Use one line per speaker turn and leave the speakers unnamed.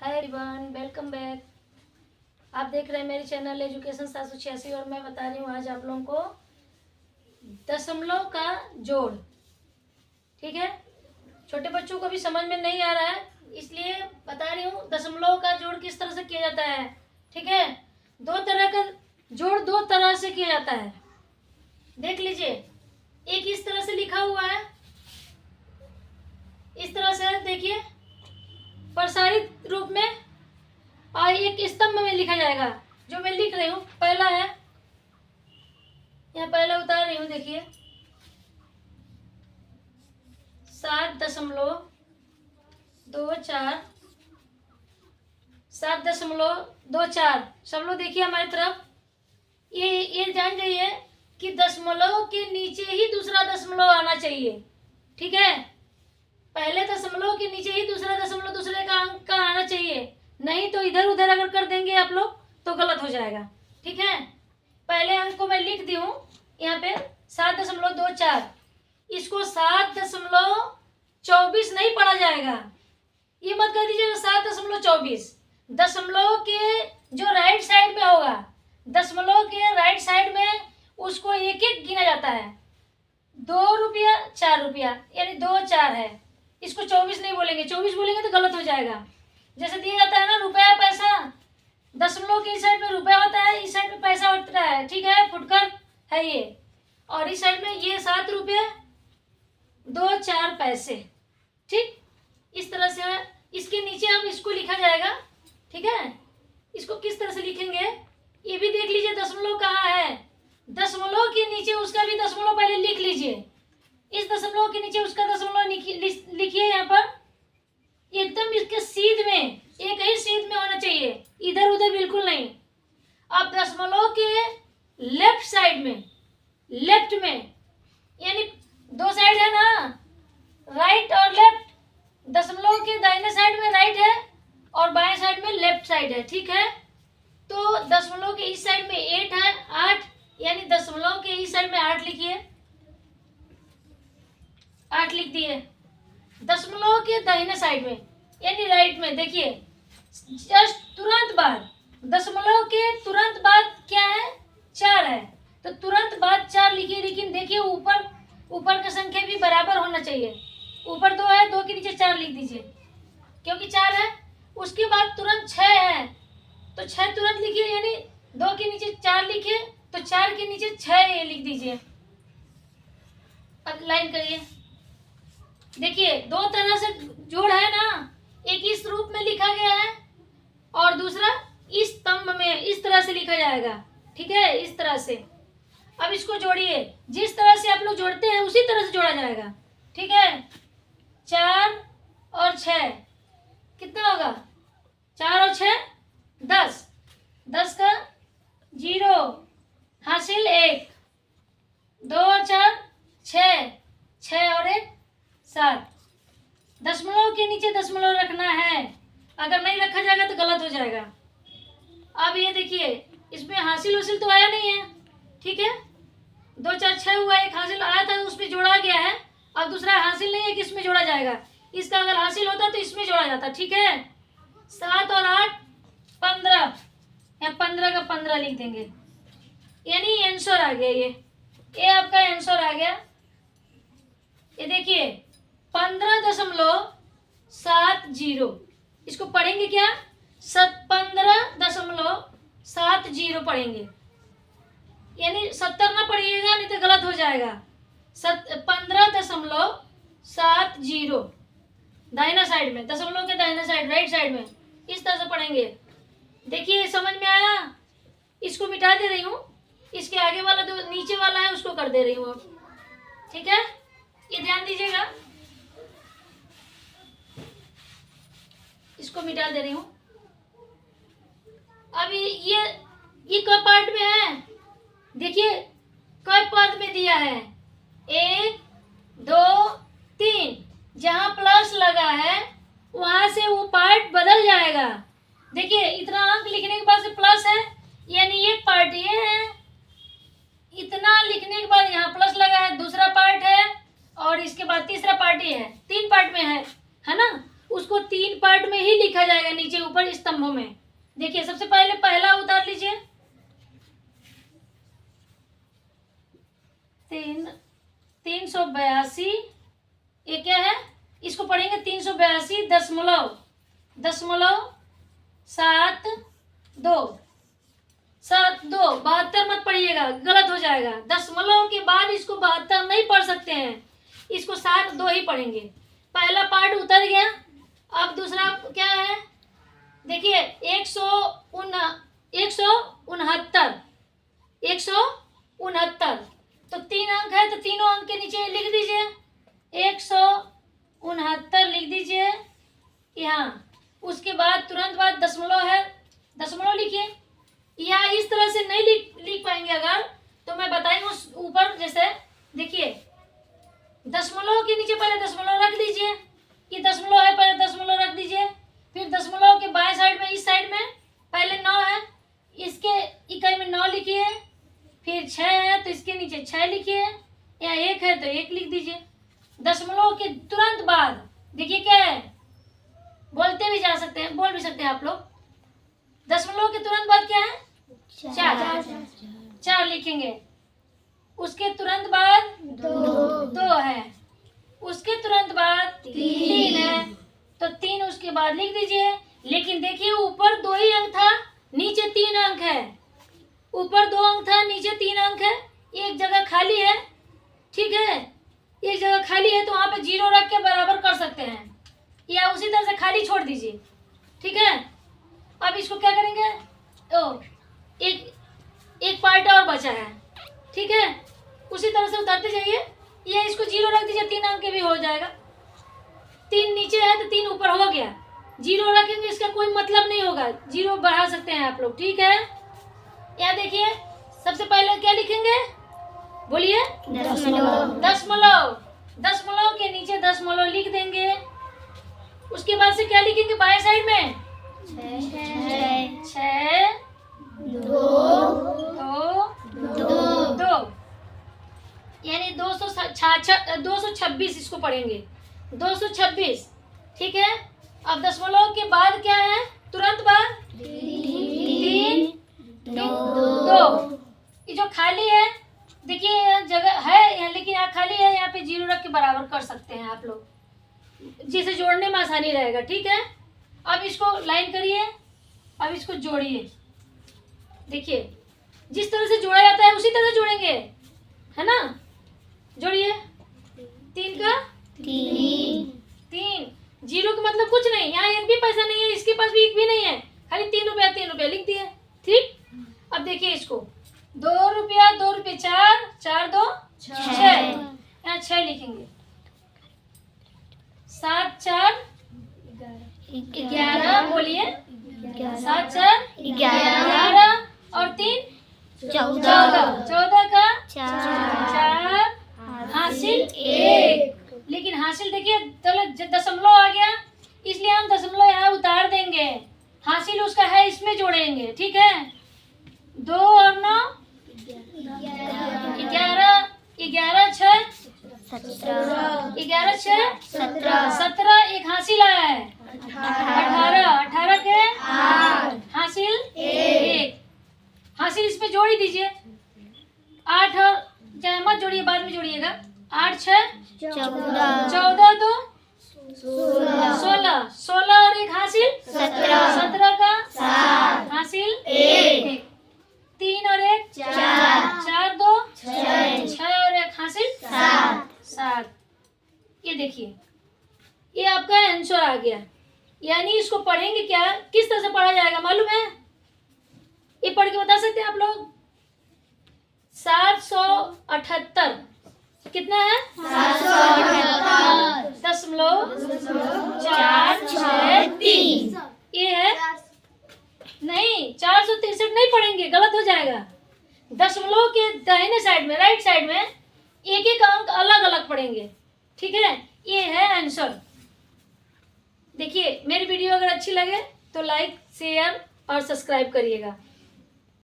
Hi everyone, welcome back. आप देख रहे हैं मेरी चैनल एजुकेशन 786 और मैं बता रही हूँ आज आप लोगों को दशमलव का जोड़। ठीक है, छोटे बच्चों को भी समझ में नहीं आ रहा है इसलिए बता रही हूँ दशमलव का जोड़ किस तरह से किया जाता है। ठीक है, दो तरह का जोड़ दो तरह से किया जाता है। देख लीजिए, एक इस तरह से लिखा हुआ है, इस तरह से देखिए प्रसारित रूप में, और एक स्तंभ में लिखा जाएगा। जो मैं लिख रही हूँ पहला है, यहाँ पहला उतार रही हूँ, देखिए 7.24 7.24। सब लोग देखिए हमारी तरफ, ये जान जाइए कि दशमलव के नीचे ही दूसरा दशमलव आना चाहिए। ठीक है, पहले दशमलव के नीचे ही दूसरा दशमलव दूसरे का अंक का आना चाहिए, नहीं तो इधर उधर अगर कर देंगे आप लोग तो गलत हो जाएगा। ठीक है, पहले अंक को मैं लिख दी हूँ यहाँ पे 7.24। इसको 7.24 नहीं पढ़ा जाएगा, ये मत कर दीजिएगा 7.24। दशमलव के जो राइट साइड में होगा, दशमलव के राइट साइड में उसको एक एक गिना जाता है। 2 रुपया 4 रुपया यानी 2 4 है, इसको 24 नहीं बोलेंगे। 24 बोलेंगे तो गलत हो जाएगा। जैसे दिया जाता है ना रुपया पैसा, दशमलव के इस साइड में रुपया होता है, इस साइड में पैसा होता है। ठीक है, फुटकर है ये, और इस साइड में ये 7 रुपये 2 4 पैसे। ठीक, इस तरह से है। इसके नीचे अब इसको लिखा जाएगा। ठीक है, इसको किस तरह से लिखेंगे ये भी देख लीजिए। दशमलव कहाँ है, दशमलव के नीचे उसका भी दशमलव पहले लिख लीजिए। इस दशमलव के नीचे उसका दशमलव लिखिए यहाँ पर, एकदम इसके सीध में, एक ही सीध में होना चाहिए, इधर उधर बिल्कुल नहीं। अब दशमलव के लेफ्ट साइड में, लेफ्ट में यानी 2 साइड है ना, राइट और लेफ्ट। दशमलव के दाहिने साइड में राइट है और बाएं साइड में लेफ्ट साइड है। ठीक है, तो दशमलव के इस साइड में 8 है, 8 यानी दशमलव के इस साइड में 8 लिखिए, 8 लिख दिए। दशमलव के दाहिने साइड में यानी राइट में देखिए, जस्ट तुरंत बाद, दशमलव के तुरंत बाद क्या है, 4 है, तो तुरंत बाद 4 लिखिए। लेकिन देखिए ऊपर का संख्या भी बराबर होना चाहिए। ऊपर 2 है, 2 के नीचे 4 लिख दीजिए क्योंकि 4 है। उसके बाद तुरंत 6 है तो 6 तुरंत लिखिए, यानी 2 के नीचे 4 लिखिए तो 4 के नीचे 6 लिख दीजिए। अब लाइन करिए, देखिए 2 तरह से जोड़ है ना, एक इस रूप में लिखा गया है और दूसरा इस स्तंभ में इस तरह से लिखा जाएगा। ठीक है, इस तरह से। अब इसको जोड़िए, जिस तरह से आप लोग जोड़ते हैं उसी तरह से जोड़ा जाएगा। ठीक है, 4 और 6 कितना होगा, 4 और 6 10, 10 का 0 हासिल 1, 2 और 4 6, 6 और 1 7। दशमलव के नीचे दशमलव रखना है, अगर नहीं रखा जाएगा तो गलत हो जाएगा। अब ये देखिए, इसमें हासिल उसिल तो आया नहीं है। ठीक है, 2 4 6 हुआ, एक हासिल आया था उसमें जोड़ा गया है। अब दूसरा हासिल नहीं है कि इसमें जोड़ा जाएगा, इसका अगर हासिल होता तो इसमें जोड़ा जाता। ठीक है, 7 और 8 15, या 15 का 15 लिख देंगे, यानी आंसर आ गया। ये आपका आंसर आ गया। ये देखिए 15.70, इसको पढ़ेंगे क्या, 15.70 पढ़ेंगे, यानी 70 ना पढ़िएगा नहीं तो गलत हो जाएगा। 15.70 दाहिना साइड में, दशमलव के दाहिना साइड राइट साइड में इस तरह से पढ़ेंगे। देखिए समझ में आया, इसको मिटा दे रही हूँ, इसके आगे वाला जो नीचे वाला है उसको कर दे रही हूँ। ठीक है, ये ध्यान दीजिएगा, इसको मिटा दे रही हूँ। अब ये क पार्ट में है, देखिए क पद में दिया है 1 2 3, जहां प्लस लगा है वहां से वो पार्ट बदल जाएगा। देखिए इतना अंक लिखने के बाद से प्लस है, यानी एक पार्ट ये है, इतना लिखने के बाद यहाँ प्लस लगा है, दूसरा पार्ट है, और इसके बाद तीसरा पार्ट ये है। 3 पार्ट में है ना। उसको 3 पार्ट में ही लिखा जाएगा, नीचे ऊपर स्तंभों में। देखिए सबसे पहले पहला उतार लीजिए, 382, ये क्या है, इसको पढ़ेंगे 382.72 72 मत पढ़िएगा, गलत हो जाएगा। दशमलव के बाद इसको 72 नहीं पढ़ सकते हैं, इसको 72 ही पढ़ेंगे। पहला पार्ट उतर गया। अब दूसरा क्या है, देखिए 169, तो 3 अंक है, तो तीनों अंक के नीचे लिख दीजिए 169 लिख दीजिए यहाँ। उसके बाद तुरंत बाद दशमलव है, दशमलव लिखिए। या इस तरह से नहीं लिख पाएंगे अगर, तो मैं बताएंगे उस ऊपर। जैसे देखिए दशमलव के नीचे पहले दशमलव रख दीजिए, ये दशमलव है, पहले दशमलव रख दीजिए। फिर दशमलव के बाएं साइड में, इस साइड में पहले 9 है, इसके इकाई में 9 लिखिए। फिर 6 है तो इसके नीचे 6 लिखिए, या 1 है तो 1 लिख दीजिए। दशमलव के तुरंत बाद देखिए क्या है, बोलते भी जा सकते हैं, बोल भी सकते हैं आप लोग। दशमलव के तुरंत बाद क्या है, 4 लिखेंगे। उसके तुरंत बाद 2 है, उसके तुरंत बाद 3 है, तो 3 उसके बाद लिख दीजिए। लेकिन देखिए ऊपर 2 ही अंक था, नीचे 3 अंक है। ऊपर 2 अंक था, नीचे 3 अंक है, एक जगह खाली है, ठीक है। एक जगह खाली है तो वहां पे 0 रख के बराबर कर सकते हैं, या उसी तरह से खाली छोड़ दीजिए, ठीक है। अब इसको क्या करेंगे, एक पार्ट और बचा है, ठीक है। उसी तरह से उतारते जाइए, या इसको 0 रख दीजिए, 3 अंक के भी हो जाएगा। 3 नीचे है तो 3 ऊपर हो गया, 0 रखेंगे इसका कोई मतलब नहीं होगा, 0 बढ़ा सकते हैं आप लोग, ठीक है। यहाँ देखिए सबसे पहले क्या लिखेंगे, बोलिए, दशमलव। दशमलव के नीचे दशमलव लिख देंगे। उसके बाद से क्या लिखेंगे, बाएं साइड में 6 2 यानी 226 इसको पढ़ेंगे, 226, ठीक है। अब दशमलव के बाद क्या है, तुरंत बाद 3 2। ये जो खाली है, देखिए जगह है लेकिन यहाँ खाली है, यहाँ पे 0 रख के बराबर कर सकते हैं आप लोग, जिसे जोड़ने में आसानी रहेगा, ठीक है। अब इसको लाइन करिए, अब इसको जोड़िए। देखिए जिस तरह से जोड़ा जाता है उसी तरह जोड़ेंगे, है ना। जोड़िए, 3 का 3, 0 का मतलब कुछ नहीं, यहाँ 1 भी पैसा नहीं है, इसके पास भी 1 भी नहीं है, खाली 3 रुपया लिख दिए, ठीक। अब देखिए इसको 2 रुपया 4, 4 2 6, यहाँ 6 लिखेंगे। 7 4 11, बोलिए, 7 4 11 और 3 14 का 4 हासिल 1। लेकिन हासिल देखिए दशमलव आ गया, इसलिए हम दशमलव यहाँ उतार देंगे, हासिल उसका है इसमें जोड़ेंगे, ठीक है। 2 और 9 11, 11 6 11 6 17, एक हासिल आया है 18 के 8 हासिल 1। हासिल इस पे जोड़ ही दीजिए। 8 और चाहे मत जोड़िए, बाद में जोड़िएगा। 8 6 14 2 16 16 और एक हासिल 17 का 7 हासिल 1। 3 और 1 4 2 6 और एक हासिल 7। ये देखिए, ये आपका आंसर आ गया। यानी इसको पढ़ेंगे क्या, किस तरह से पढ़ा जाएगा मालूम है, ये पढ़ के बता सकते हैं आप लोग। 778 कितना है, 778.463। ये है नहीं, 463 नहीं पढ़ेंगे, गलत हो जाएगा। दशमलव के दाहिने साइड में, राइट साइड में एक एक अंक अलग अलग पढ़ेंगे, ठीक है। ये है आंसर। देखिए मेरी वीडियो अगर अच्छी लगे तो लाइक शेयर और सब्सक्राइब करिएगा।